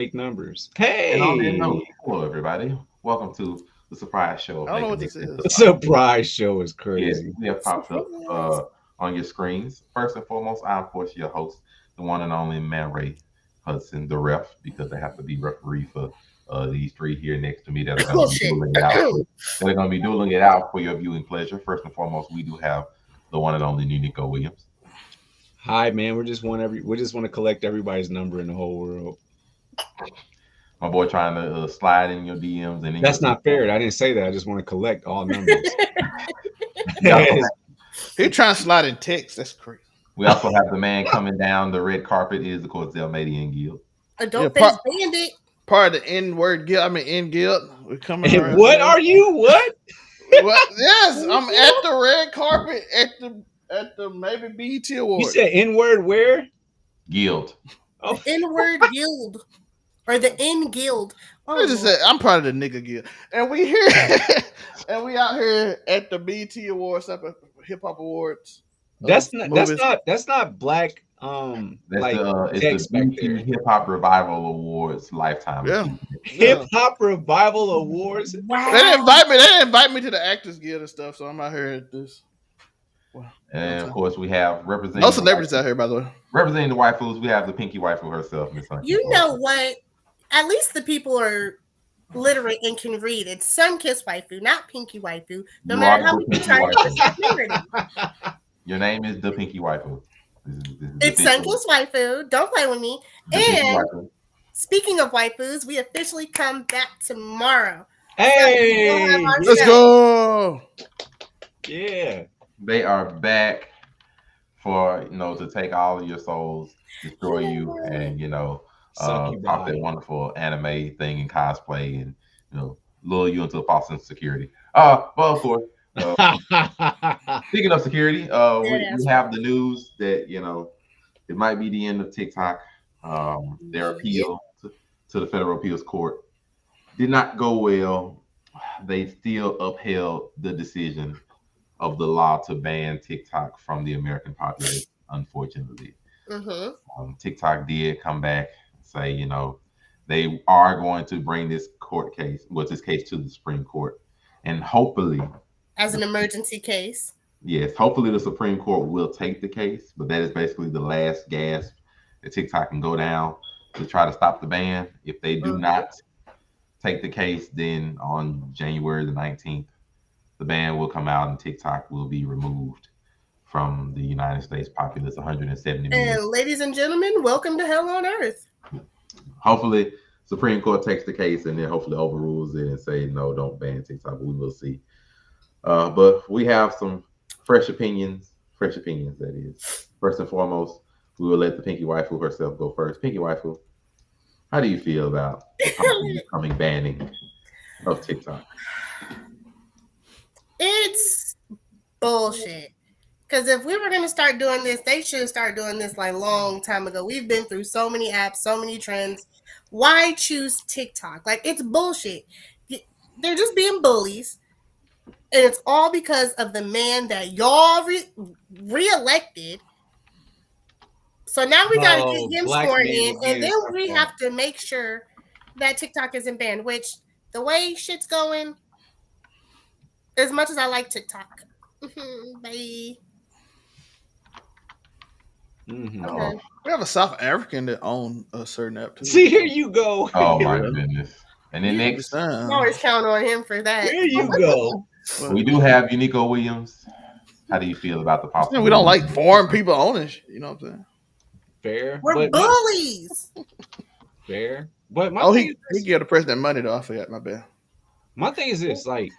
fake numbers. And on that Hey, note, hello everybody. Welcome to the surprise show I of don't know Making what It this Into is. the Life. surprise show is Yes, crazy. we have popped up Surprise. on your screens. First and foremost, I'm of course your host, the one and only Man Ray Hudson, the ref, because I have to be referee for these three here next to me that are going to Oh be shit. dueling it out. That are going to be dueling it out for your viewing pleasure. First and foremost, we do have the one and only Uniqo Williams. Hi, man. We just want to collect everybody's number in the whole world. My boy trying to slide in your DMs and in your That's not TikTok. fair. I didn't say that. I just want to collect all numbers. We also He trying to slide in text. That's crazy. We also have the man coming down the red carpet is, of course, the Almadian Guild. Yeah, Adult face bandit. part of the N word guild. I mean N guild. We're coming And around what today. are you? What? What? Yes, I'm at the red carpet at the maybe BET You Awards. said N word where? Guild. Oh, The N-word guild. Or the N guild. I Oh, just Lord. said I'm part of the nigga guild, and we here, and we out here at the BET Awards, hip hop awards. Movies. that's not black That's like it's the text back BT there. Hip Hop Revival Awards Lifetime Yeah, Achievement. Hip yeah. Hop Revival Awards. They didn't Wow. invite me. They didn't invite me to the Actors Guild and stuff. So I'm out here at this. Well, And of course, we have no celebrities out here, by the way. representing the waifus. We have the Pinky Waifu herself, Miss Sunky. You know what? At least the people are literate and can read. It's Sun-Kiss Waifu, not Pinky Waifu. No You matter are how the we Pinky try to Waifu. twist that narrative. Your name is the Pinky Waifu. This is It's official. Sun-Kiss Waifu. Don't play with me. The Pinky And Waifu. speaking of waifus, we officially come back tomorrow. Hey, So, we'll have our Let's show. go. yeah. They are back for to take all of your souls, destroy you, and Suck you pop that dry. wonderful anime thing and cosplay and lure you into a false sense of security. But of course, speaking of security, we have the news that it might be the end of TikTok. Their appeal to the federal appeals court did not go well. They still upheld the decision of the law to ban TikTok from the American population, unfortunately. TikTok did come back and say, they are going to bring this case to the Supreme Court. And hopefully, As an emergency case. yes, hopefully the Supreme Court will take the case, but that is basically the last gasp that TikTok can go down to try to stop the ban. If they do not take the case, then on January the 19th, the ban will come out and TikTok will be removed from the United States populace, 170 million. And ladies and gentlemen, welcome to Hell on Earth. Hopefully, Supreme Court takes the case and then hopefully overrules it and say, no, don't ban TikTok. We will see. But we have some fresh opinions, that is. First and foremost, we will let the Pinky Waifu herself go first. Pinky Waifu, how do you feel about the coming banning of TikTok? It's bullshit. Because if we were going to start doing this, they should start doing this like a long time ago. We've been through so many apps, so many trends. Why choose TikTok? Like, it's bullshit. They're just being bullies. And it's all because of the man that y'all re-elected. So now we got to get him sworn in. And then we have to make sure that TikTok isn't banned. Which, the way shit's going, as much as I like TikTok. Bye. Okay. We have a South African that owns a certain app too. See, here you go. Oh my goodness. And then next, I'm always count on him for that. Here you go. We do have Uniqo Williams. How do you feel about the possibility? We don't like foreign people owning shit. You know what I'm saying? Fair. We're bullies. Fair. But he gave the president money though. I forgot. My bad. My thing is this: like,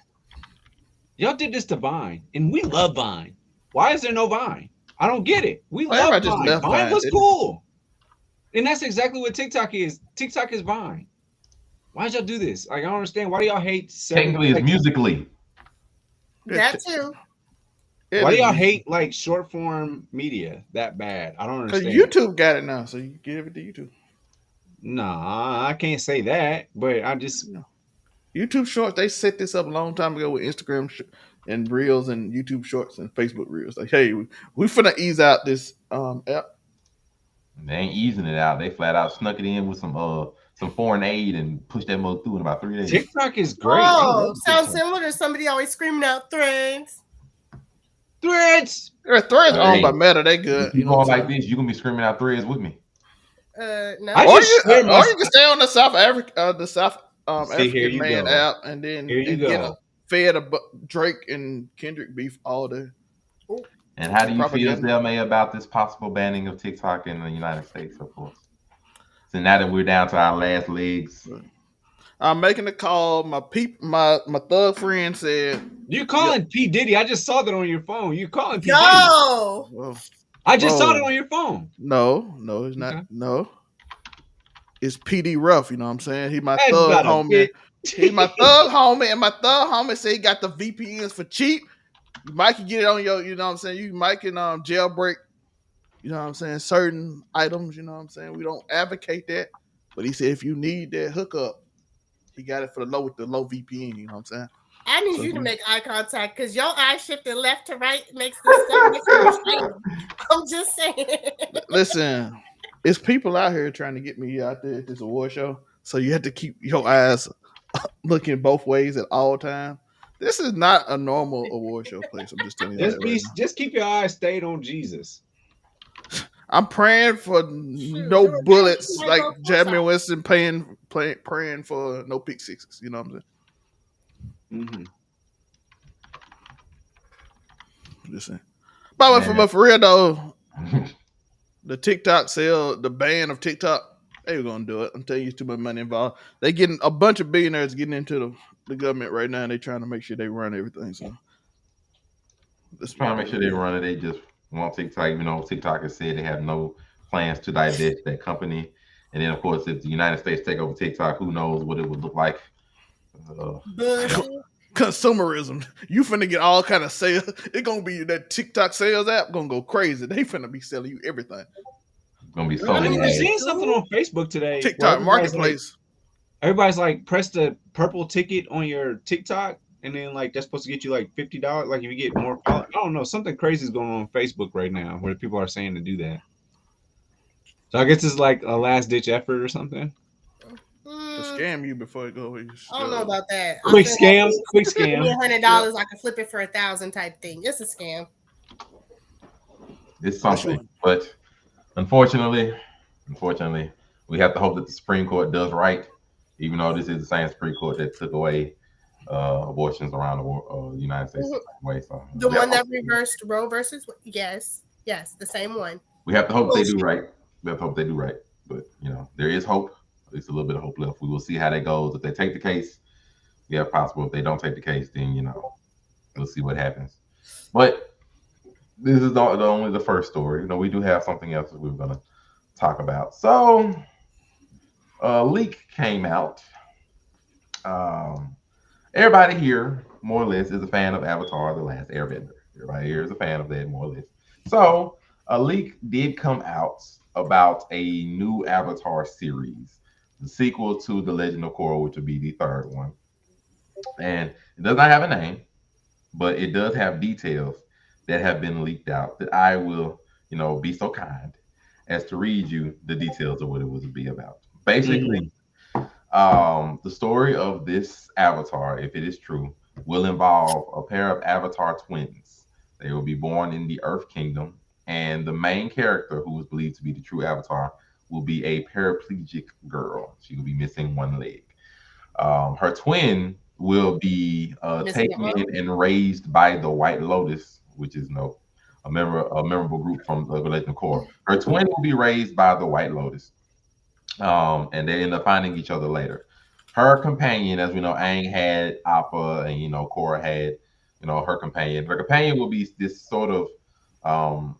y'all did this to Vine, and we love Vine. Why is there no Vine? I don't get it. We love Vine. Vine was cool, and that's exactly what TikTok is. TikTok is Vine. Why'd y'all do this? Like, I don't understand. Why do y'all hate? Technically, it's Musically. That too. Why do y'all hate like short form media that bad? I don't understand. Because YouTube got it now, so you give it to YouTube. Nah, I can't say that, but I just YouTube Shorts. They set this up a long time ago with Instagram and Reels and YouTube Shorts and Facebook Reels. Like, hey, we finna ease out this app. They ain't easing it out. They flat out snuck it in with some some foreign aid and push that mode through in about 3 days. TikTok is great. Oh, sounds similar to somebody always screaming out threads. Threads. Threads owned by Meta. They good. You know, like this, you gonna be screaming out threads with me. No. Or you can stay on the South Africa, African Man app, and then get fed Drake and Kendrick beef all day. And how do you feel, Zelma, about this possible banning of TikTok in the United States, of course? So now that we're down to our last legs. I'm making a call. My thug friend said, "You calling P Diddy?" I just saw that on your phone. You calling P Diddy? No. I just saw it on your phone. No, it's not. Okay. No, it's PD Ruff. You know what I'm saying? He my thug homie. He's my thug homie, and my thug homie said he got the VPNs for cheap. You might can get it on your, you know what I'm saying? You might can jailbreak, you know what I'm saying, certain items, you know what I'm saying? We don't advocate that. But he said if you need that hookup, he got it for the low VPN, you know what I'm saying? I need you to make eye contact because your eye shifting left to right makes this stuff. I'm just saying. Listen, it's people out here trying to get me out there at this award show. So you have to keep your eyes looking both ways at all times. This is not a normal award show place. I'm just telling you. Just keep your eyes stayed on Jesus. I'm praying for no bullets, like Jameis Winston praying for no pick sixes. You know what I'm saying? Mm-hmm. Listen, but for real though, the TikTok sale, the ban of TikTok, they were gonna do it. I'm telling you, too much money involved. They getting a bunch of billionaires getting into the government right now, and they trying to make sure they run everything. So, trying to make sure they run it. They just want TikTok, even though TikTok has said they have no plans to divest that company. And then, of course, if the United States take over TikTok, who knows what it would look like. Consumerism. You finna get all kind of sales. It's gonna be that TikTok sales app gonna go crazy. They finna be selling you everything. It's gonna be so many. I was seeing something on Facebook today. TikTok marketplace. Everybody's like, press the purple ticket on your TikTok, and then like that's supposed to get you like $50. Like if you get more, I don't know, something crazy is going on Facebook right now where people are saying to do that. So I guess it's like a last ditch effort or something. To scam you before it goes. I don't know about that. Quick scam. $100, I can flip it for 1,000 type thing. It's a scam. It's something, but unfortunately, we have to hope that the Supreme Court does right. Even though this is the same Supreme Court that took away abortions around the United States the same way. So the one that reversed Roe versus yes, the same one. We have to hope they do right. We have to hope they do right. But there is hope. At least a little bit of hope left. We will see how that goes. If they take the case, yeah, possible. If they don't take the case, then we'll see what happens. But this is only the first story. We do have something else that we're gonna talk about. So a leak came out. Everybody here, more or less, is a fan of Avatar: The Last Airbender. Everybody here is a fan of that, more or less. So a leak did come out about a new Avatar series, the sequel to The Legend of Korra, which would be the third one. And it does not have a name, but it does have details that have been leaked out that I will, be so kind as to read you the details of what it would be about. Basically, the story of this Avatar, if it is true, will involve a pair of Avatar twins. They will be born in the Earth Kingdom, and the main character, who is believed to be the true Avatar, will be a paraplegic girl. She will be missing one leg. Her twin will be taken in and raised by the White Lotus, which is a memorable group from the Legend of Korra. Her twin will be raised by the White Lotus. And they end up finding each other later. Her companion, as we know, Aang had Appa, and Korra had, her companion. Her companion will be this sort of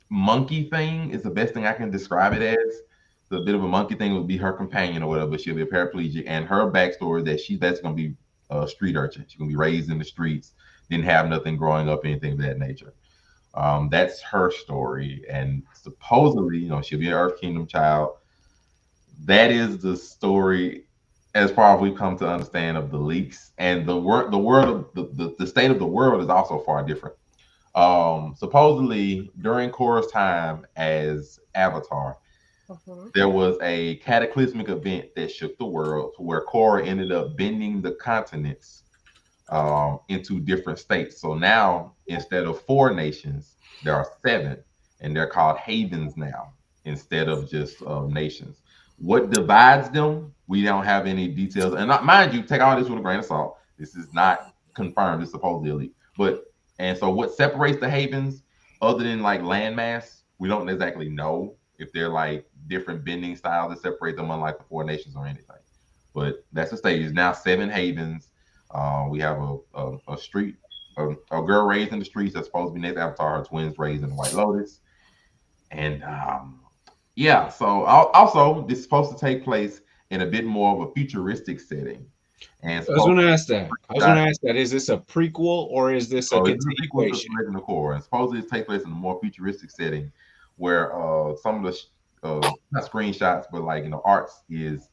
monkey thing. Is the best thing I can describe it as. The bit of a monkey thing would be her companion or whatever. But she'll be a paraplegic, and her backstory is that's going to be a street urchin. She's going to be raised in the streets, didn't have nothing growing up, anything of that nature. That's her story, and supposedly, she'll be an Earth Kingdom child. That is the story, as far as we've come to understand, of the leaks. And the state of the world is also far different. Supposedly, during Korra's time as Avatar, there was a cataclysmic event that shook the world where Korra ended up bending the continents into different states. So now, instead of 4 nations, there are 7, and they're called havens now instead of just nations. What divides them? We don't have any details. And mind you, take all this with a grain of salt. This is not confirmed. It's supposedly elite. And so what separates the havens, other than like landmass, we don't exactly know if they're like different bending styles that separate them, unlike the 4 nations or anything. But that's the stage. Now 7 havens. We have a girl raised in the streets that's supposed to be next Avatar. Her twins raised in the White Lotus. And yeah, so also this is supposed to take place in a bit more of a futuristic setting. And I was going to ask that. Is this a prequel or is this a continuation? Legend of Korra, and supposedly it takes place in a more futuristic setting, where some of the not screenshots, but like arts is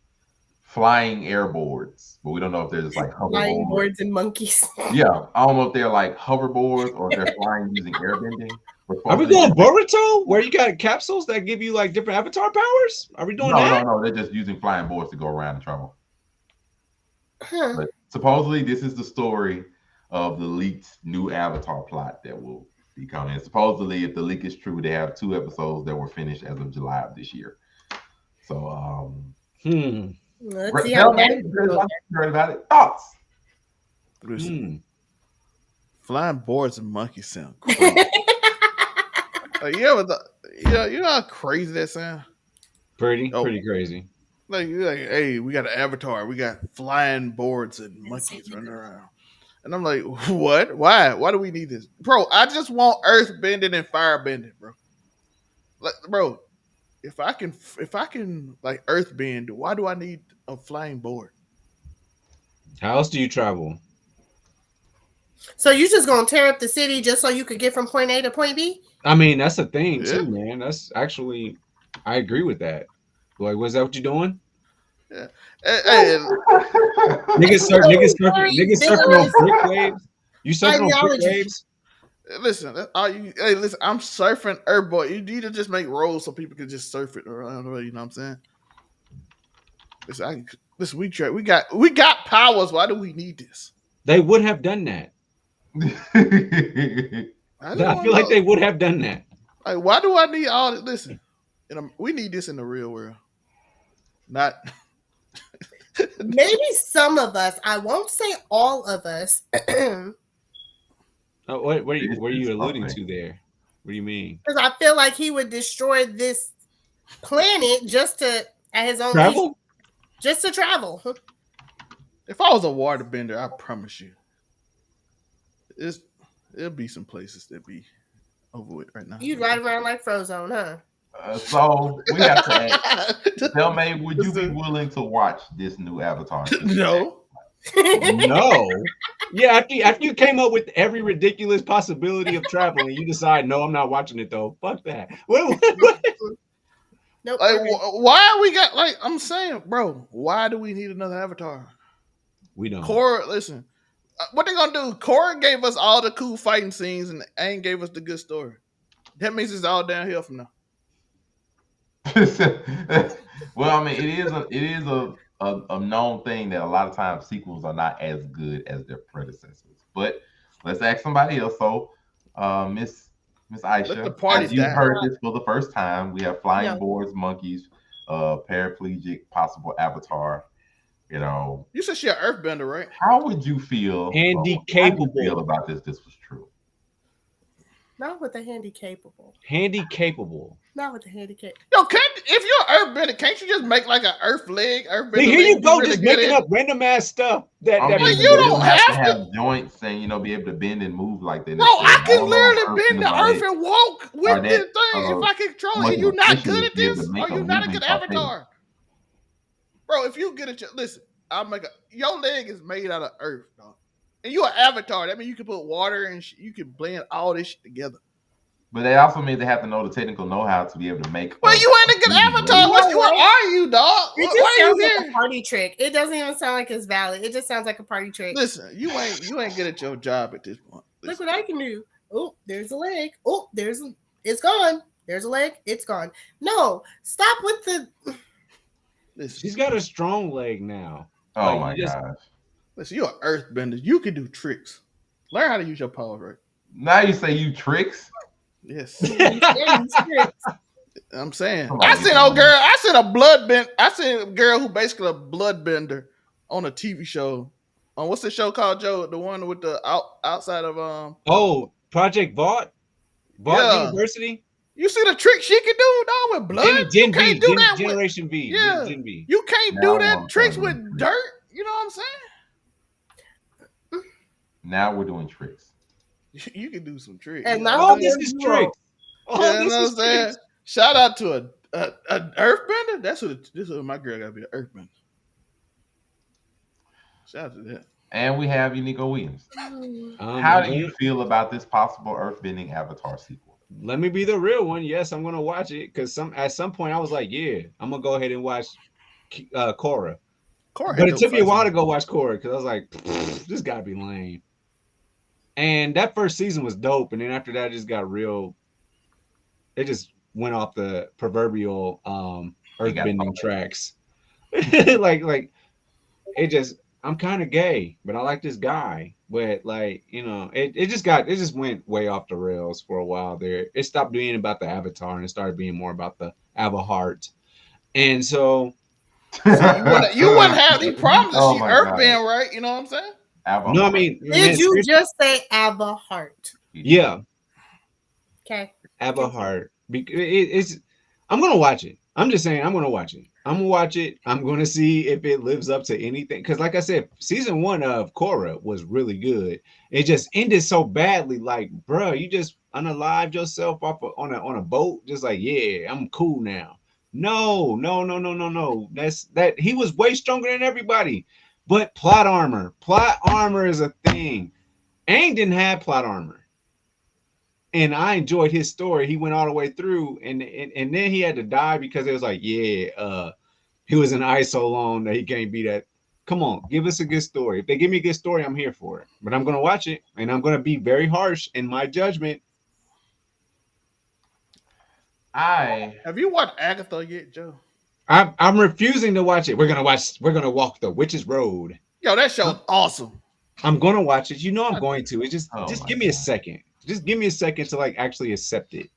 flying airboards, but we don't know if they're just like flying boards and monkeys. Yeah, I don't know if they're like hoverboards or if they're flying using airbending. Are we going Boruto, where you got capsules that give you like different avatar powers? Are we doing that? No. They're just using flying boards to go around and travel. But supposedly, this is the story of the leaked new Avatar plot that will be coming. And supposedly, if the leak is true, they have 2 episodes that were finished as of July of this year. So, let's see how that heard about it. Thoughts? Flying boards and monkeys sound crazy. You know how crazy that sound? Pretty crazy. Like, hey, we got an Avatar. We got flying boards and monkeys running around. And I'm like, what? Why? Why do we need this? Bro, I just want earth bending and fire bending, bro. Like, bro, if I can like earth bend, why do I need a flying board? How else do you travel? So you just gonna tear up the city just so you could get from point A to point B? I mean, that's a thing too, man. That's actually, I agree with that. Like, was that what you're doing? Yeah. Hey, niggas surfing on brick waves. You surfing on brick waves? Listen, listen. I'm surfing Earthboard. You need to just make roads so people can just surf it around the way. You know what I'm saying? Listen, we got powers. Why do we need this? They would have done that. I feel like they would have done that. Like, why do I need all this? Listen, we need this in the real world. Not maybe some of us. I won't say all of us. What are you alluding to there? What do you mean? Because I feel like he would destroy this planet just to at his own travel. Just to travel. If I was a waterbender, I promise you, there'll be some places that be over with right now. You'd ride around like Frozone, huh? So we have to ask, tell me, would you be willing to watch this new Avatar? No. No. Yeah, after you came up with every ridiculous possibility of traveling, you decide, no, I'm not watching it though. Fuck that. What? Nope. Like, why we got like I'm saying, bro? Why do we need another Avatar? We don't. Korra, listen. What they gonna do? Korra gave us all the cool fighting scenes, and Aang gave us the good story. That means it's all downhill from now. Well, I mean, it is a known thing that a lot of times sequels are not as good as their predecessors. But let's ask somebody else. So, Miss Aisha, as you heard this for the first time, we have flying boards, monkeys, paraplegic, possible Avatar. You know, you said she an earthbender, right? How would you feel? Capable about this? This was true. Not with the handy capable. Not with the handicap. Yo, if you're an earthbender, can't you just make like an earth leg? Earthbender. Here you go, just making up random ass stuff. You don't have to have joints and be able to bend and move like that. Bro, I can literally bend the earth and walk with this thing if I can control it. You're not good at this, or you're not a good avatar. Bro, if you get it, listen, your leg is made out of earth, dog. And you're an avatar. That means you can put water and you can blend all this shit together. But they also mean they have to know the technical know-how to be able to make. Well, you ain't a good avatar. What are you, dog? It just sounds like a party trick. It doesn't even sound like it's valid. It just sounds like a party trick. Listen, you ain't good at your job at this point. Listen. Look what I can do. Oh, there's a leg. Oh, it's gone. There's a leg, it's gone. No, stop with the. She's got a strong leg now. Oh my gosh! Listen, you're an earthbender. You can do tricks. Learn how to use your power, right? Now you say you tricks? Yes. Tricks. I'm saying. I seen a girl who basically a bloodbender on a TV show. On what's the show called, Joe? The one with the outside of Project Vought University. You see the trick she can do, dog, with blood? Gen V, Generation V. Yeah. Gen V. You can't do that tricks with dirt. You know what I'm saying? Now we're doing tricks. You can do some tricks. And this is tricks. This is tricks. Shout out to an earthbender. This is my girl gotta be an earthbender. Shout out to that. And we have Uniqo Williams. How do you feel about this possible earthbending Avatar sequel? Let me be the real one. Yes, I'm gonna watch it because at some point I was like, yeah, I'm gonna go ahead and watch Korra. But it took me a while to go watch Korra because I was like, this gotta be lame. And that first season was dope, and then after that, it just got real. It just went off the proverbial earthbending tracks. like it just. I'm kind of gay, but I like this guy. But like, you know, it just went way off the rails for a while there. It stopped being about the Avatar and it started being more about the Avaheart. And so you wouldn't have any problems if she earthbend, right? You know what I'm saying? No, I mean, did you just say Avaheart? Yeah. Okay. Avaheart. I'm gonna watch it. I'm just saying I'm gonna watch it. I'm gonna watch it. I'm gonna see if it lives up to anything. Because, like I said, season 1 of Korra was really good. It just ended so badly. Like, bro, you just unalived yourself off on a boat. Just like, yeah, I'm cool now. No. That he was way stronger than everybody. But plot armor is a thing. Aang didn't have plot armor. And I enjoyed his story. He went all the way through, and then he had to die because it was like, he was in ice so long that he can't be that. Come on, give us a good story. If they give me a good story, I'm here for it. But I'm gonna watch it, and I'm gonna be very harsh in my judgment. Have you watched Agatha yet, Joe? I'm refusing to watch it. We're gonna walk the Witch's Road. Yo, that show's awesome. I'm gonna watch it. You know I'm going to. It's just give me a second. Just give me a second to like actually accept it.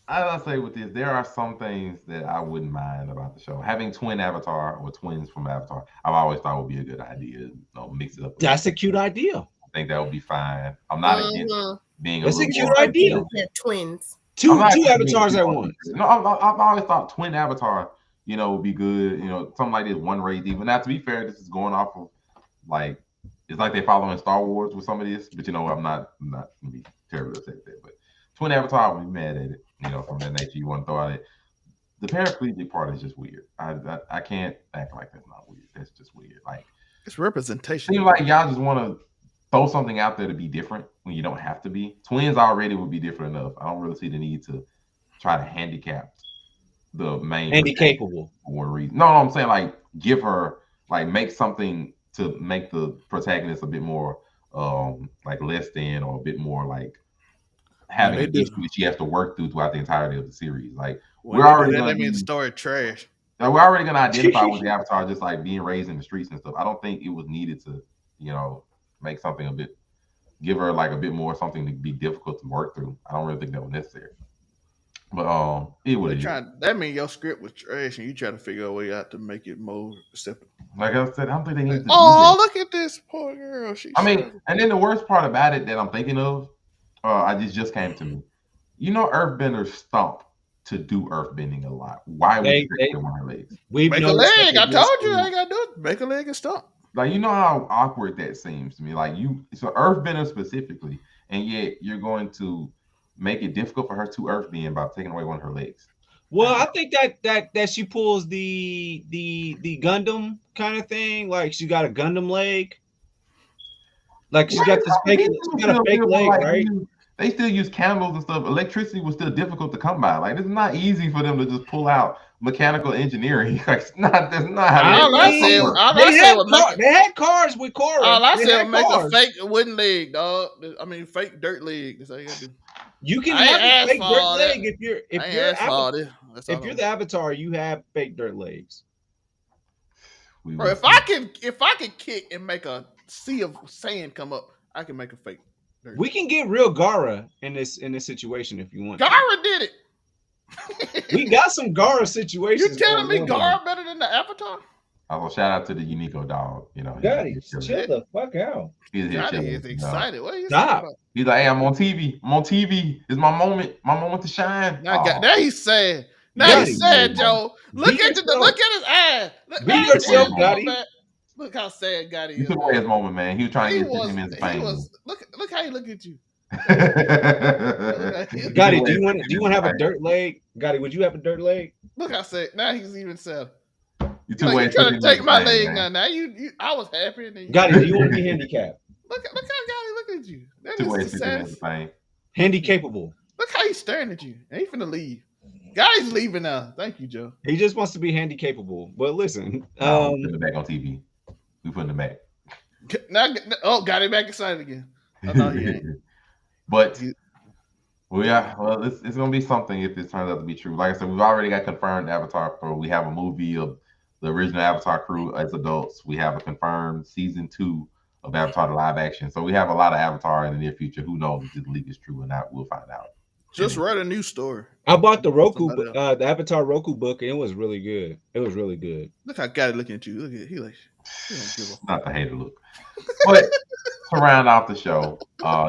I'll say with this, there are some things that I wouldn't mind about the show. Having twin Avatar or twins from Avatar, I've always thought would be a good idea. You know, mix it up. That's a cute idea. I think that would be fine. I'm not against being That's a cute idea. Twins. Two avatars at once. No, I've always thought twin Avatar, you know, would be good. You know, something like this, one race even. Now, to be fair, this is going off of like. It's like they're following Star Wars with some of this, but you know, I'm not gonna be terribly upset with that. But twin Avatar, I would be mad at it. You know, from that nature, you want to throw out it. The paraplegic part is just weird. I can't act like that's not weird. That's just weird. Like it's representation. Seems like y'all just want to throw something out there to be different when you don't have to be. Twins already would be different enough. I don't really see the need to try to handicap the main. Handicapable. For one reason. No, I'm saying like give her like make something to make the protagonist a bit more like less than or a bit more like having an issue that she has to work through throughout the entirety of the series. Like we're already that means story trash. We're already gonna identify with the Avatar just like being raised in the streets and stuff. I don't think it was needed to, you know, make something give her like a bit more something to be difficult to work through. I don't really think that was necessary. But that means your script was trash and you try to figure a way out to make it more acceptable. Like I said, I don't think they need to do that. Look at this poor girl. And then the worst part about it that I'm thinking of, just came to me. You know, earthbenders stomp to do earthbending a lot. Why would you take one of her legs? Make a leg. I told you I gotta do it. Make a leg and stomp. Like, you know how awkward that seems to me. Like so earthbender specifically, and yet you're going to make it difficult for her to earthbend by taking away one of her legs. Well, I think that she pulls the Gundam kind of thing. Like she got a Gundam leg. Like she got a fake leg, right? They still use candles and stuff. Electricity was still difficult to come by. Like it's not easy for them to just pull out mechanical engineering. That's not how all I said. They had cars with Cora. All I said was make a fake wooden leg, dog. I mean, fake dirt leg. That's all you gotta do. You can have a fake dirt leg if you're the Avatar. You have fake dirt legs. Bro, if I can kick and make a sea of sand come up, I can make a fake dirt. We can get real Gara in this situation if you want. Gara did it. We got some Gara situations. You telling me Gara better than the Avatar? Well, shout out to the Uniqo dog. You know, Daddy, chill the fuck out. Daddy is excited. What are you Stop. He's like, hey, I'm on TV. I'm on TV. It's my moment. My moment to shine. Now he's sad. Now he's sad, Joe. Look at his ass. Be yourself, Gotti. Look how sad Gotti is. He took away his moment, man. He was trying to get him in pain. Look how he look at you. Gotti, do you want to have a dirt leg? Gotti, would you have a dirt leg? Look how sad. Now he's even sad. You trying to take my leg now. Now you I was happy. And then Gotti, do you want to be handicapped? Look how Gotti looking at you. That is the saddest thing. Handicapable. Look how he's staring at you. And he's finna leave. Gotti's leaving now. Thank you, Joe. He just wants to be handicapable. But listen, putting it back on TV. We putting it back. Now, got it back excited again. I thought he ain't. But it's gonna be something if this turns out to be true. Like I said, we've already got confirmed Avatar crew. We have a movie of the original Avatar crew as adults. We have a confirmed season 2 of Avatar the live action. So we have a lot of Avatar in the near future. Who knows if this leak is true or not? We'll find out. Just write a new story. I bought the the Avatar Roku book, and it was really good. It was really good. Look how Gotti looking at you. Look at he don't give a not the hater look. But to round off the show,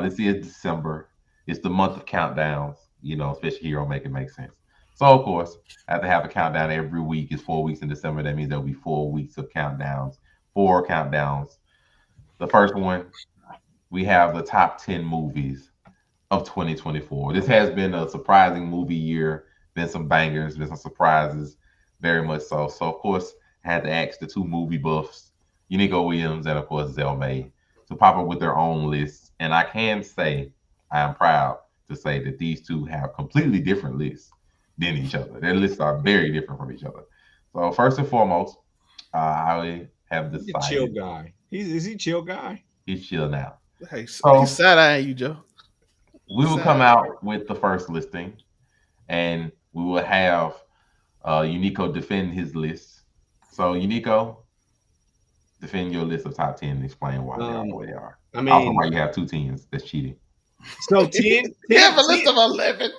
this is December. It's the month of countdowns. You know, especially Hero make it make sense. So of course, I have to have a countdown every week. It's 4 weeks in December. That means there'll be 4 weeks of countdowns. 4 countdowns. The first one, we have the top 10 movies of 2024. This has been a surprising movie year. Been some bangers, been some surprises, very much so. So of course, I had to ask the 2 movie buffs, Uniqo Williams and of course Zell May, to pop up with their own lists. And I can say, I am proud to say that these 2 have completely different lists than each other. Their lists are very different from each other. So first and foremost, I have decided. He's a chill guy. Is he chill guy? He's chill now. Hey, so he's sad-eyeing you, Joe. We will come out with the first listing, and we will have Uniqo defend his list. So Uniqo, defend your list of top 10 and explain why they are the way they are. I mean, also why you have 2 10s. That's cheating. So 10 you have a list of 11.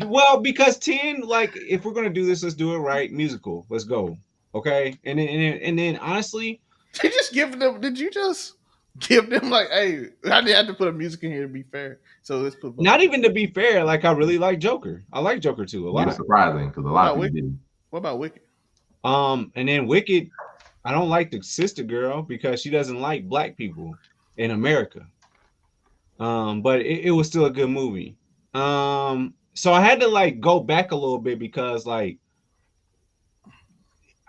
Well, because 10, like, if we're gonna do this, let's do it right. Musical. Let's go. Okay. And then honestly, did you just give them like, hey, I had to put a music in here to be fair. So let's put not even to be fair, like I really like Joker. I like Joker too a lot. It's surprising because a lot of people didn't. What about Wicked? And then Wicked, I don't like the sister girl because she doesn't like black people in America. But it was still a good movie. So I had to like go back a little bit because like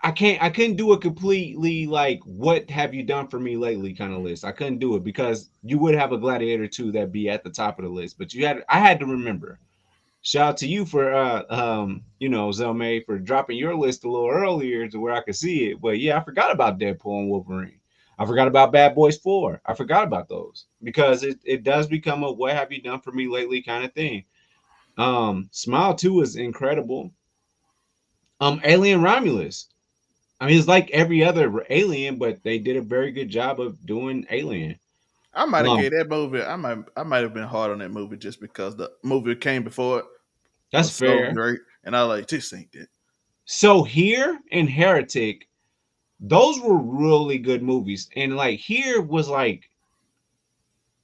I couldn't do a completely like what have you done for me lately kind of list. I couldn't do it because you would have a Gladiator 2 that'd be at the top of the list. But I had to remember. Shout out to you for Zell May for dropping your list a little earlier to where I could see it. But yeah, I forgot about Deadpool and Wolverine. I forgot about Bad Boys 4. I forgot about those because it does become a what have you done for me lately kind of thing. Smile 2 is incredible. Alien Romulus. I mean, it's like every other Alien, but they did a very good job of doing Alien. I might have gave that movie. I might have been hard on that movie just because the movie came before it. That's fair. So great, and I like this ain't that. So Here and Heretic, those were really good movies, and like Here was like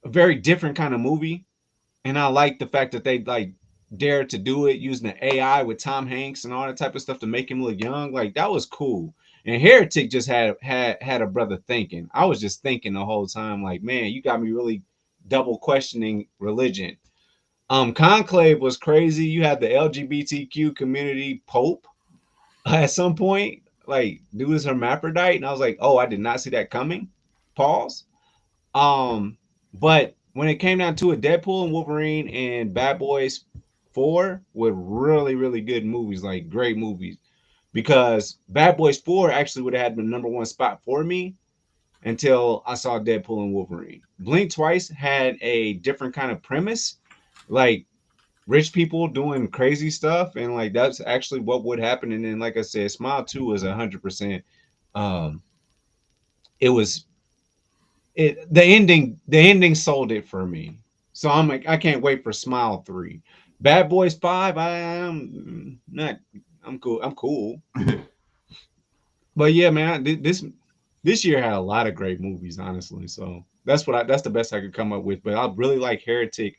a very different kind of movie, and I like the fact that they like dared to do it using the AI with Tom Hanks and all that type of stuff to make him look young. Like that was cool. And Heretic just had a brother thinking. I was just thinking the whole time, like, man, you got me really double questioning religion. Conclave was crazy. You had the LGBTQ community Pope at some point, like, dude is hermaphrodite, and I was like, oh, I did not see that coming. Pause. But when it came down to it, Deadpool and Wolverine and Bad Boys 4 were really, really good movies, like great movies. Because Bad Boys 4 actually would have had the #1 spot for me until I saw Deadpool and Wolverine. Blink Twice had a different kind of premise, like rich people doing crazy stuff, and like that's actually what would happen. And then, like I said, Smile 2 was 100%. It was the ending sold it for me. So I'm like, I can't wait for Smile 3. Bad Boys 5, I'm not. I'm cool. I'm cool. But yeah, man, this year had a lot of great movies, honestly. So that's the best I could come up with. But I really like Heretic.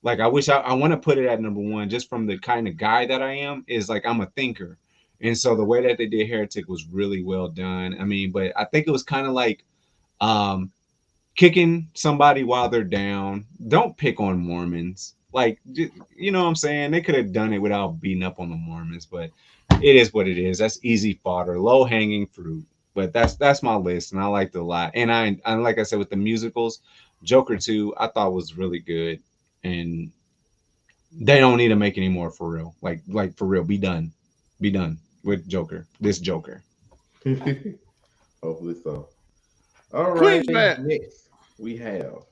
Like I wish I want to put it at #1 just from the kind of guy that I am. Is like I'm a thinker, and so the way that they did Heretic was really well done. I mean, but I think it was kind of like kicking somebody while they're down. Don't pick on Mormons. Like, you know what I'm saying? They could have done it without beating up on the Mormons, but it is what it is. That's easy fodder, low hanging fruit. But that's my list, and I liked it a lot. And I like I said with the musicals, Joker 2, I thought was really good, and they don't need to make any more for real. Like for real, be done with Joker. This Joker. Hopefully so. All right, next we have.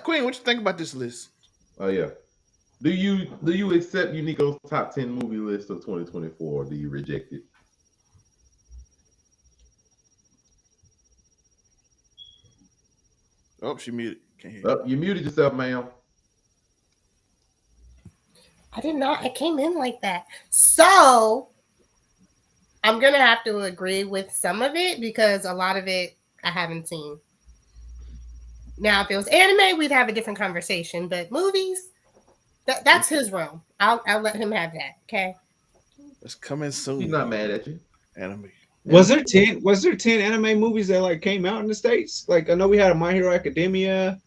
Queen, what you think about this list? Oh yeah. Do you accept Uniqo's top 10 movie list of 2024, or do you reject it? Oh, she muted. Can't hear you. You muted yourself, ma'am. I did not. I came in like that. So I'm gonna have to agree with some of it because a lot of it I haven't seen. Now, if it was anime, we'd have a different conversation. But movies, that's his realm. I'll let him have that. Okay. It's coming soon. He's not mad at you. Anime. Was there 10 anime movies that like came out in the States? Like I know we had a My Hero Academia.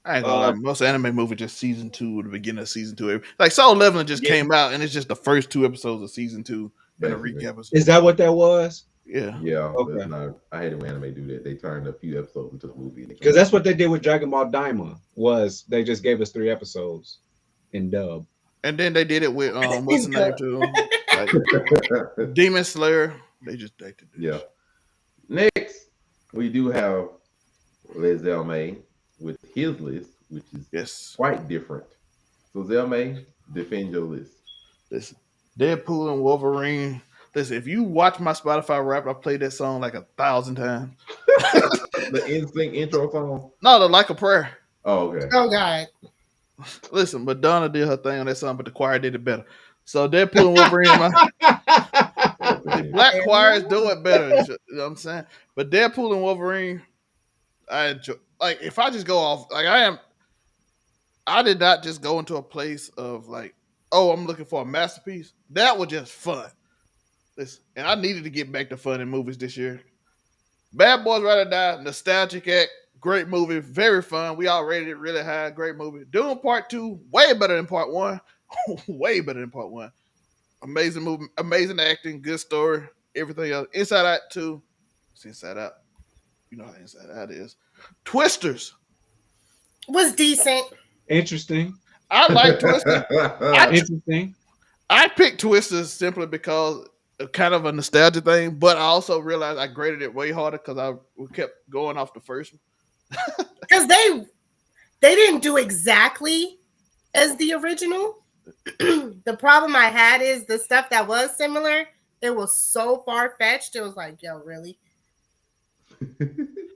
I ain't gonna lie, most anime movie just season 2 or the beginning of season 2. Like Soul Leveling just came out and it's just the first 2 episodes of season 2 and a recap. Is that what that was? Yeah. Yeah. Okay. I hate it when anime do that. They turned a few episodes into the movie. Because that's what they did with Dragon Ball Daima, was they just gave us 3 episodes in dub. And then they did it with what's the name too? Like, Demon Slayer. They just did. Yeah. Next, we do have Les Zelmay with his list, which is quite different. So Zelmay, defend your list. Listen, Deadpool and Wolverine. Listen, if you watch my Spotify rap, I played that song like 1,000 times. The NSYNC intro song? No, the Like a Prayer. Oh, okay. Oh, God. Listen, Madonna did her thing on that song, but the choir did it better. So Deadpool and Wolverine, the black choirs do it better. You know what I'm saying? But Deadpool and Wolverine, I enjoy. Like, if I just go off, like I did not just go into a place of like, oh, I'm looking for a masterpiece. That was just fun. Listen, and I needed to get back to fun in movies this year. Bad Boys Ride or Die, nostalgic act, great movie, very fun. We all rated it really high, great movie. Doom Part 2, way better than Part 1. Way better than Part 1. Amazing movie, amazing acting, good story, everything else. Inside Out 2. It's Inside Out. You know how Inside Out is. Twisters. Was decent. Interesting. I like Twisters. Interesting. I picked Twisters simply because of kind of a nostalgia thing, but I also realized I graded it way harder because I kept going off the first one. Because they didn't do exactly as the original. The problem I had is the stuff that was similar, it was so far-fetched. It was like, yo, really?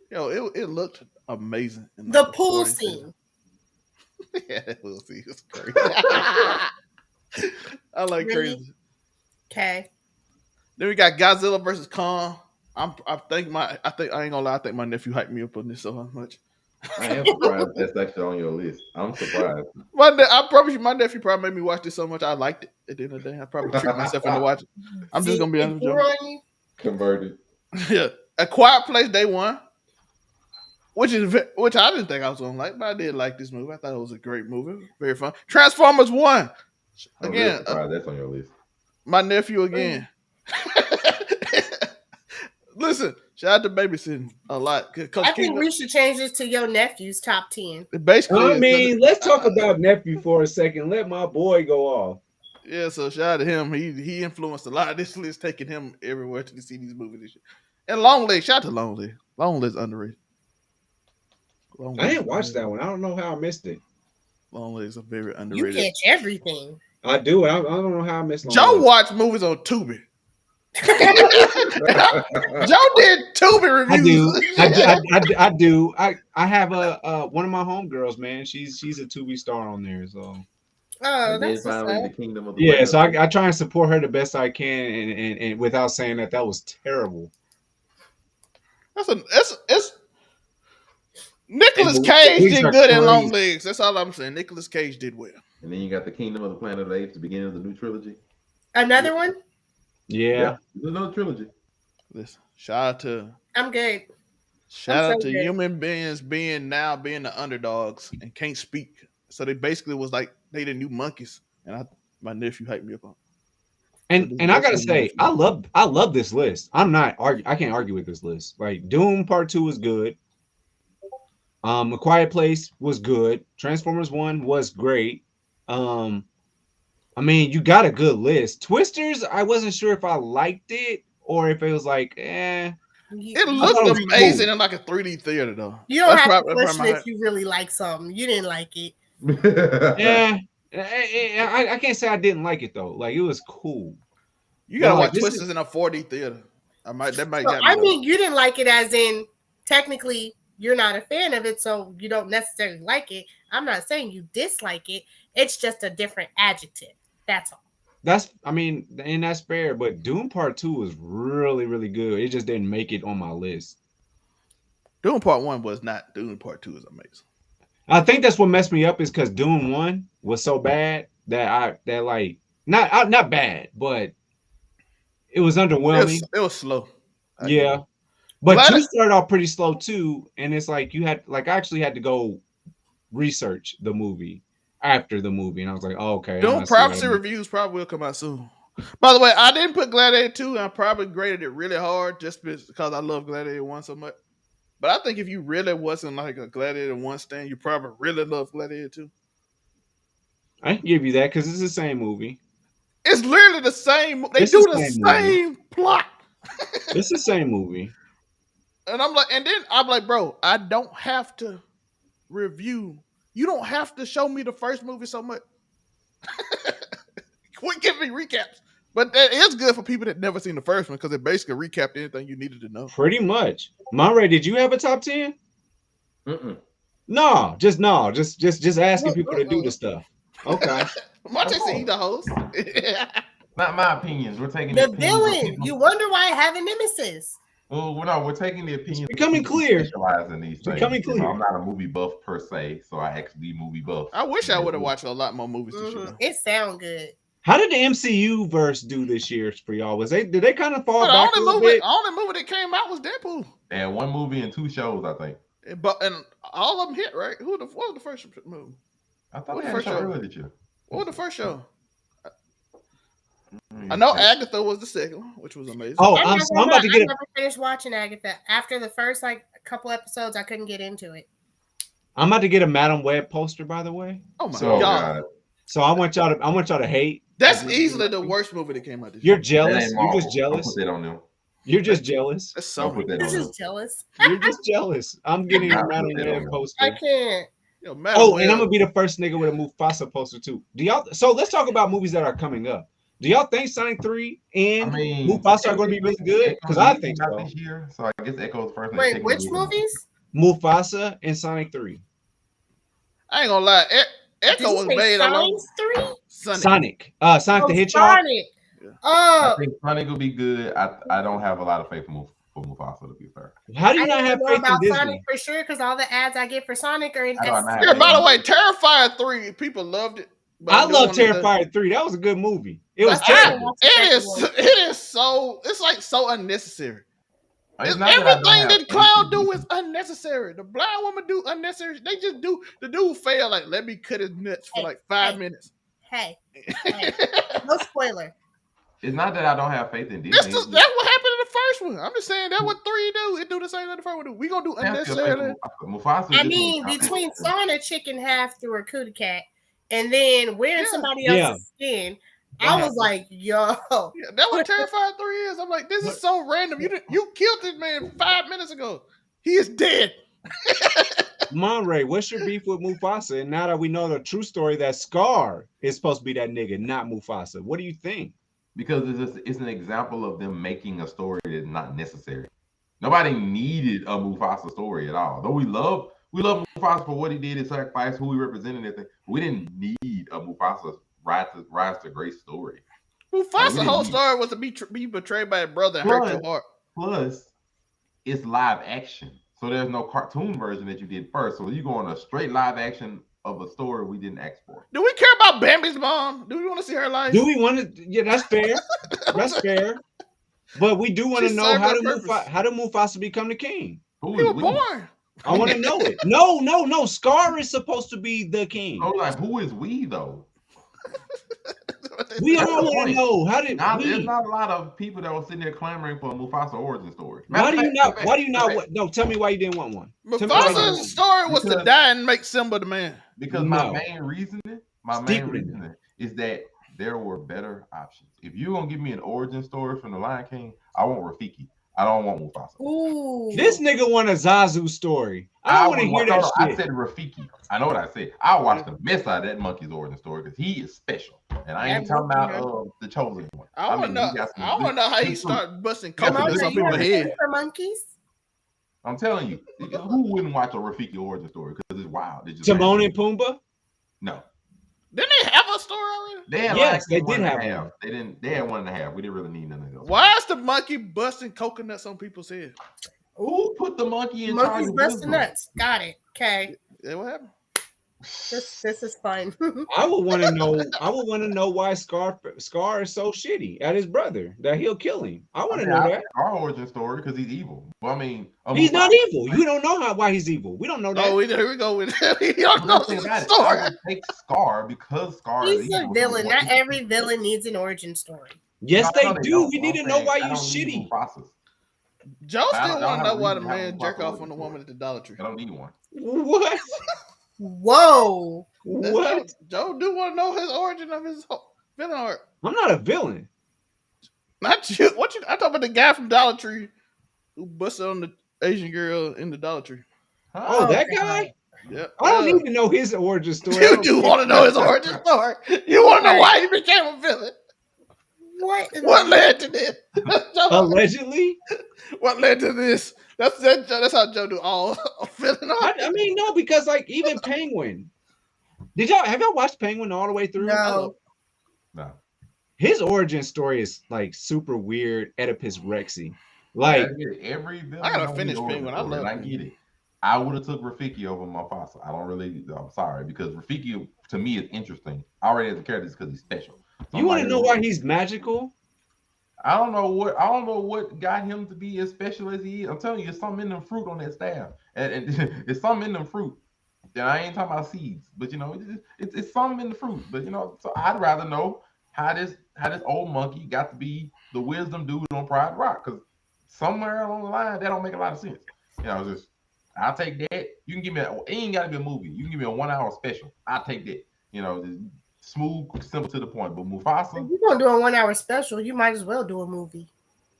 Yo, it looked amazing. The pool scene. Yeah, that pool scene was crazy. I like really? Crazy. Okay. Then we got Godzilla versus Kong. I ain't gonna lie, I think my nephew hyped me up on this so much. I am surprised that's actually on your list. I'm surprised. I promise you, my nephew probably made me watch this so much I liked it. At the end of the day, I probably tricked myself into watching. I'm just gonna be honest with you. Converted. Yeah, A Quiet Place Day 1, which I didn't think I was gonna like, but I did like this movie. I thought it was a great movie, very fun. Transformers 1. Again, really that's on your list. My nephew again. Listen, Shout out to babysitting a lot. I think we should change this to your nephew's top 10. Basically, I mean, let's talk about nephew for a second. Let my boy go off. Yeah, so shout out to him. He influenced a lot of this list, taking him everywhere to see these movies this year. And Longlegs, shout out to Longlegs. Longlegs underrated. I didn't watch that one. I don't know how I missed it. Longlegs are very underrated. You catch everything. I do. I don't know how I missed. Joe watched movies on Tubi. Joe did Tubi reviews. I do. I have a one of my homegirls, man. She's a Tubi star on there. So. Oh, that's the kingdom of the yeah. So I try and support her the best I can, and without saying that was terrible. It's Nicolas Cage did good in Longlegs. That's all I'm saying. Nicolas Cage did well. And then you got the Kingdom of the Planet of the Apes, the beginning of the new trilogy. Another one? Yeah. Another trilogy. Listen, shout out to. I'm good. Shout out to human beings being the underdogs and can't speak. So they basically was like they the new monkeys. And my nephew hyped me up on. And I gotta say, I love this list. I can't argue with this list. Like Doom Part 2 is good. A Quiet Place was good. Transformers 1 was great. I mean, you got a good list. Twisters, I wasn't sure if I liked it or if it was like, It looked amazing in like a 3D theater, though. You don't have to question if you really like something. You didn't like it. Yeah. I can't say I didn't like it, though. Like, it was cool. You gotta watch Twisters in a 4D theater. I mean, you didn't like it as in, technically, you're not a fan of it, so you don't necessarily like it. I'm not saying you dislike it. It's just a different adjective. That's all. And that's fair, but Doom Part 2 was really, really good. It just didn't make it on my list. Doom Part 1 was not. Doom Part 2 is amazing. I think that's what messed me up is because Doom 1 was so bad that not bad, but it was underwhelming. It was slow. Yeah. But 2 started off pretty slow too, and it's like I actually had to go research the movie after the movie, and I was like, oh, okay. Doom prophecy reviews probably will come out soon. By the way, I didn't put Gladiator 2, and I probably graded it really hard just because I love Gladiator 1 so much. But I think if you really wasn't like a Gladiator 1 stan, you probably really love Gladiator 2. I can give you that because it's the same movie. It's literally the same. They do the same plot. It's the same movie. And I'm like, bro, I don't have to review. You don't have to show me the first movie so much. Quit giving me recaps. But that is good for people that never seen the first one because it basically recapped anything you needed to know. Pretty much. Monray, did you have a top 10? No, just asking people to do the stuff. Okay. Monte said he's the host. Not my opinions. We're taking the villain. You wonder why I have a nemesis. Well, no, we're taking the opinions. Becoming clear. Specializing these things. Becoming clear. I'm not a movie buff per se, so I actually movie buff. I wish I would have watched a lot more movies this year. It sound good. How did the MCU verse do this year for y'all? Did they kind of fall back a little bit? The only movie that came out was Deadpool. And 1 movie and 2 shows, I think. And all of them hit, right? What was the first movie? I thought they had a show earlier this year. What was the first show? I know Agatha was the second one, which was amazing. Oh, I'm about to get. I never finished watching Agatha. After the first couple episodes, I couldn't get into it. I'm about to get a Madam Web poster, by the way. Oh my god! So I want y'all to hate. That's easily the worst movie that came out this year. You're jealous. You're just jealous. They don't know. You're just jealous. That's so. You're just jealous. You're just jealous. I'm getting a Madam Web poster. I can't. Yo, and I'm gonna be the first nigga with a Mufasa poster too. So let's talk about movies that are coming up. Do y'all think Sonic 3 and Mufasa are going to be really good? Because I think so. This year, so I guess Echo's first. Wait, which movies? Mufasa and Sonic 3. I ain't gonna lie. Echo was made alone. Sonic the Hedgehog. Sonic. I think Sonic will be good. I don't have a lot of faith for Mufasa, to be fair. How do you not have faith in Disney? Sonic for sure, because all the ads I get for Sonic are in. Yeah, by the way, Terrifier 3, people loved it. I love Terrifier 3. That was a good movie. It was terrible. It is so. It's like so unnecessary. Everything that clown do is unnecessary. The blind woman do unnecessary. They just do. The dude fail. Like, let me cut his nuts for 5 minutes. Hey, no spoiler. It's not that I don't have faith in Disney. That's what happened in the first do. I'm just saying that's what 3 do. It do the same thing the 4 would do. We gonna do unnecessarily. Mufasa. I mean, between sawing a chicken half through a cootie cat and then wearing somebody else's skin, I was like, yo. Yeah, that's what Terrifier 3 is. I'm like, this is so random. You killed this man 5 minutes ago. He is dead. Monray, what's your beef with Mufasa? And now that we know the true story that Scar is supposed to be that nigga, not Mufasa, what do you think? Because it's an example of them making a story that's not necessary. Nobody needed a Mufasa story at all. Though we love Mufasa for what he did, his sacrifice, who he represented, everything. We didn't need a Mufasa rise to great story. Mufasa's whole story was to be betrayed by a brother and hurt your heart. Plus, it's live action. So there's no cartoon version that you did first. So you go on a straight live action of a story we didn't ask for. Do we care about Bambi's mom? Do we want to see her life? Do we want to? Yeah, that's fair. That's fair. But we do want to know how did Mufasa become the king? He was born. I want to know it. No. Scar is supposed to be the king. Oh, like who is we though? We all want to know There's not a lot of people that were sitting there clamoring for a Mufasa origin story. Why do you not? No, tell me why you didn't want one. Mufasa's story was to die and make Simba the man. Because my main reasoning is that there were better options. If you're gonna give me an origin story from the Lion King, I want Rafiki. I don't want Mufasa. Ooh. This nigga want a Zazu story. I don't want to hear that shit. I said Rafiki. I know what I said. I'll watch the mess out of that monkey's origin story because he is special. And I ain't talking about the chosen one. I want to know how he started busting coconuts on people's head. For monkeys? I'm telling you, who wouldn't watch a Rafiki origin story? Because it's wild. It's just Timon and Pumbaa? No. Didn't they have a story already? They had they did have one. They had 1.5. We didn't really need none of those. Why is the monkey busting coconuts on people's head? Who put the monkey in charge? Monkey's busting nuts. Got it. Okay. Yeah, what happened? This is fun. I would want to know. I would want to know why Scar is so shitty at his brother that he'll kill him. I want to know that. Our origin story because he's evil. Well, I mean, he's not evil. You don't know why he's evil. We don't know that. Oh, here we go with that. You don't know the story. Take Scar because Scar. He's a villain. Not every villain needs an origin story. Yes, they do. We need to know why you're shitty. Joe still want to know why the man jerk off on the woman at the Dollar Tree. I don't need one. What? Whoa. What? Joe do want to know his origin of his villain art. I'm not a villain. Not you. I talk about the guy from Dollar Tree who busted on the Asian girl in the Dollar Tree. Oh, that guy? Yeah. I don't need to know his origin story. You do want to know his origin story. You want to know why he became a villain. What led to this? Allegedly? What led to this? That's how Joe do all villain art. I mean, no, because like even Penguin. Have y'all watched Penguin all the way through? No. His origin story is like super weird, Oedipus Rexy. Like every villain. I gotta finish Penguin. I love. I get it. I would have took Rafiki over Mufasa. I'm sorry because Rafiki to me is interesting. Already as a character because he's special. So you want to know why he's magical? I don't know what got him to be as special as he is. I'm telling you, there's something in them fruit on that staff, and it's something in them fruit. And I ain't talking about seeds, but you know, it's something in the fruit. But you know, so I'd rather know how this old monkey got to be the wisdom dude on Pride Rock, because somewhere along the line that don't make a lot of sense. You know, I'll take that. You can give me it ain't got to be a movie. You can give me a 1 hour special. I'll take that. You know, just smooth, simple to the point. But Mufasa, if you're gonna do a 1 hour special, you might as well do a movie.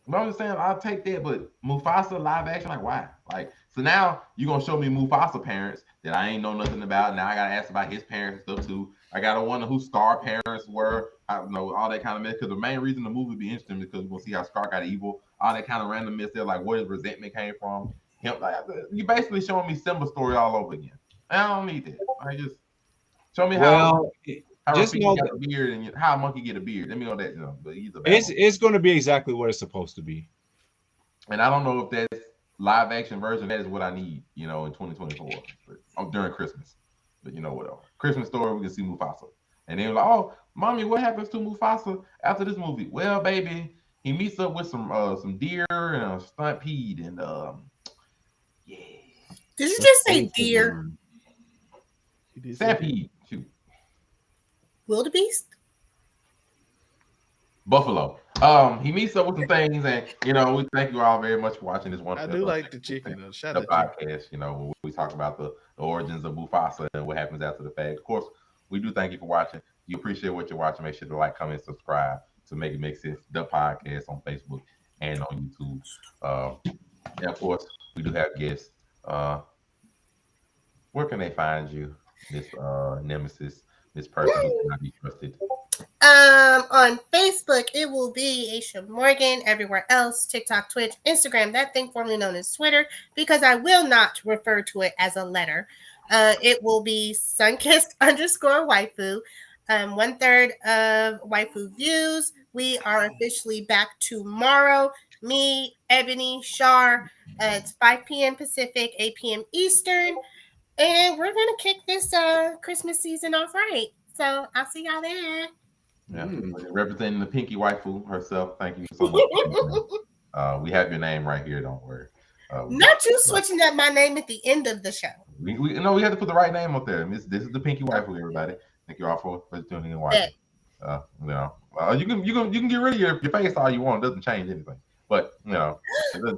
But I'm just saying, I'll take that. But Mufasa live action, like why? Like so now you're gonna show me Mufasa parents that I ain't know nothing about. Now I gotta ask about his parents and stuff too. I gotta wonder who Scar parents were. I don't know all that kind of mess. Because the main reason the movie be interesting is because we'll see how Scar got evil. All that kind of random mess there, like where his resentment came from. Him, like you basically showing me Simba's story all over again. I don't need that. I just show me how just know got a beard and how a monkey get a beard. Let me know that. You know, but he's a it's going to be exactly what it's supposed to be. And I don't know if that's live action version. That is what I need. You know, in 2024, but during Christmas. But you know whatever. Christmas story, we can see Mufasa, and then like, oh, mommy, what happens to Mufasa after this movie? Well, baby, he meets up with some deer and a stampede and yeah. Did you just say deer? Stampede. Shoot. Wildebeest? Buffalo. He meets up with some things, and we thank you all very much for watching this one. I do like the chicken though. Shout out podcast. Where we talk about the origins of Mufasa and what happens after the fact. Of course, we do thank you for watching. You appreciate what you're watching. Make sure to like, comment, subscribe to Make It Make Sense, the podcast on Facebook and on YouTube. And of course, we do have guests. Where can they find you, Miss Nemesis, Miss Person who cannot be trusted? On Facebook, it will be Aisha Morgan. Everywhere else, TikTok, Twitch, Instagram, that thing formerly known as Twitter, because I will not refer to it as a letter. It will be sunkissed_waifu. 1/3 of Waifu Views. We are officially back tomorrow. Me, Ebony, Shar. It's 5 p.m. Pacific, 8 p.m. Eastern. And we're going to kick this Christmas season off right. So I'll see y'all there. Yeah, representing the Pinky Waifu herself. Thank you so much. We have your name right here. Don't worry. Not you switching up my name at the end of the show. We have to put the right name up there. This is the Pinky Waifu, everybody. Thank you all for tuning in and watching. You can get rid of your face all you want. It doesn't change anything. But it doesn't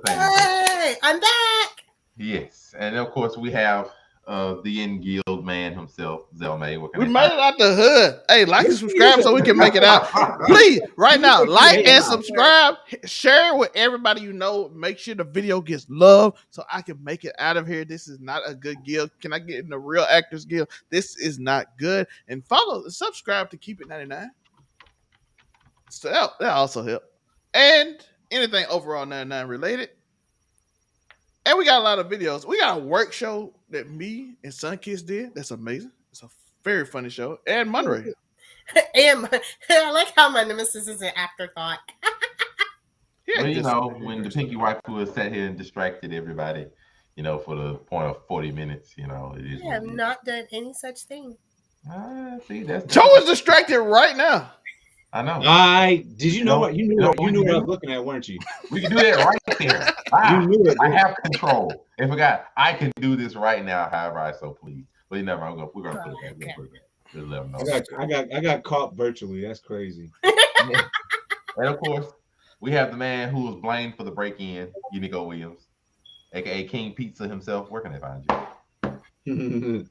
change anything. Hey, I'm back. Yes, and of course we have the in-guild man himself, Zelmay. We made it out the hood. Hey, like and subscribe so we can make it out. Please, right now, like and subscribe. Share it with everybody you know. Make sure the video gets love so I can make it out of here. This is not a good guild. Can I get in the Real Actors Guild? This is not good. And follow, subscribe to Keep It 99. So that also help. And anything overall 99 related. And we got a lot of videos. We got a work show that me and Sunkiss did. That's amazing. It's a very funny show. And Monterey. And I like how my nemesis is an afterthought. Well, when the Pinky Waifu has sat here and distracted everybody, for the point of 40 minutes, it is. I have not done any such thing. See, that's Joe is distracted right now. I know. Did you know what? You knew what I was looking at, weren't you? We can do that right there. Wow. You knew it. I have control. I forgot. I can do this right now, however I so please. But never. We're gonna put it back. Just let them know. I got caught virtually. That's crazy. And of course, we have the man who was blamed for the break-in, Uniqo Williams, aka King Pizza himself. Where can they find you?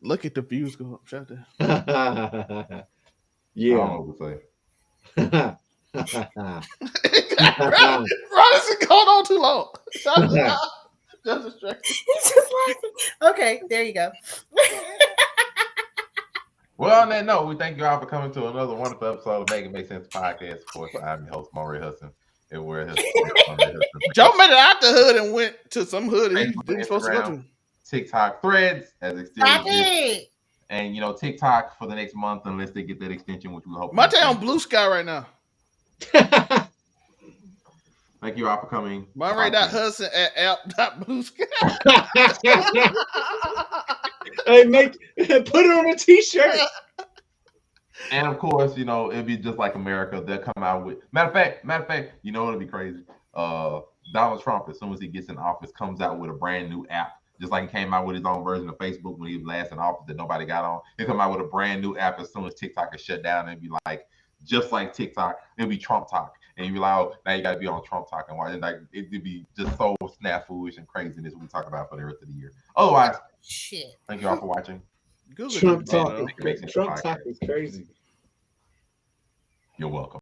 Look at the views go up. Shout out. Yeah. I don't know what to say. Ron isn't going on too long. Just distracted. He's just laughing. Okay, there you go. Well, on that note, we thank you all for coming to another wonderful episode of Make It Make Sense podcast. Of course, I'm your host, Maury Hudson. Joe made it out the hood and went to some hood he didn't supposed to go to. TikTok Threads as it still exists. And TikTok for the next month unless they get that extension, which we hope. Monte on Blue Sky right now. Thank you all for coming. Monterey.Hudson at app.Blue Sky. Hey, put it on a t-shirt. And of course, it'd be just like America. They'll come out with matter of fact, it'll be crazy. Donald Trump, as soon as he gets in office, comes out with a brand new app. Just like he came out with his own version of Facebook when he was last in office that nobody got on. He'll come out with a brand new app as soon as TikTok is shut down and be like, just like TikTok, it'll be Trump Talk. And you'd be like, oh, now you got to be on Trump Talk and watch. And it'd be just so snafu-ish and craziness we talk about for the rest of the year. Otherwise, shit. Thank you all for watching. Trump Talk is crazy. You're welcome.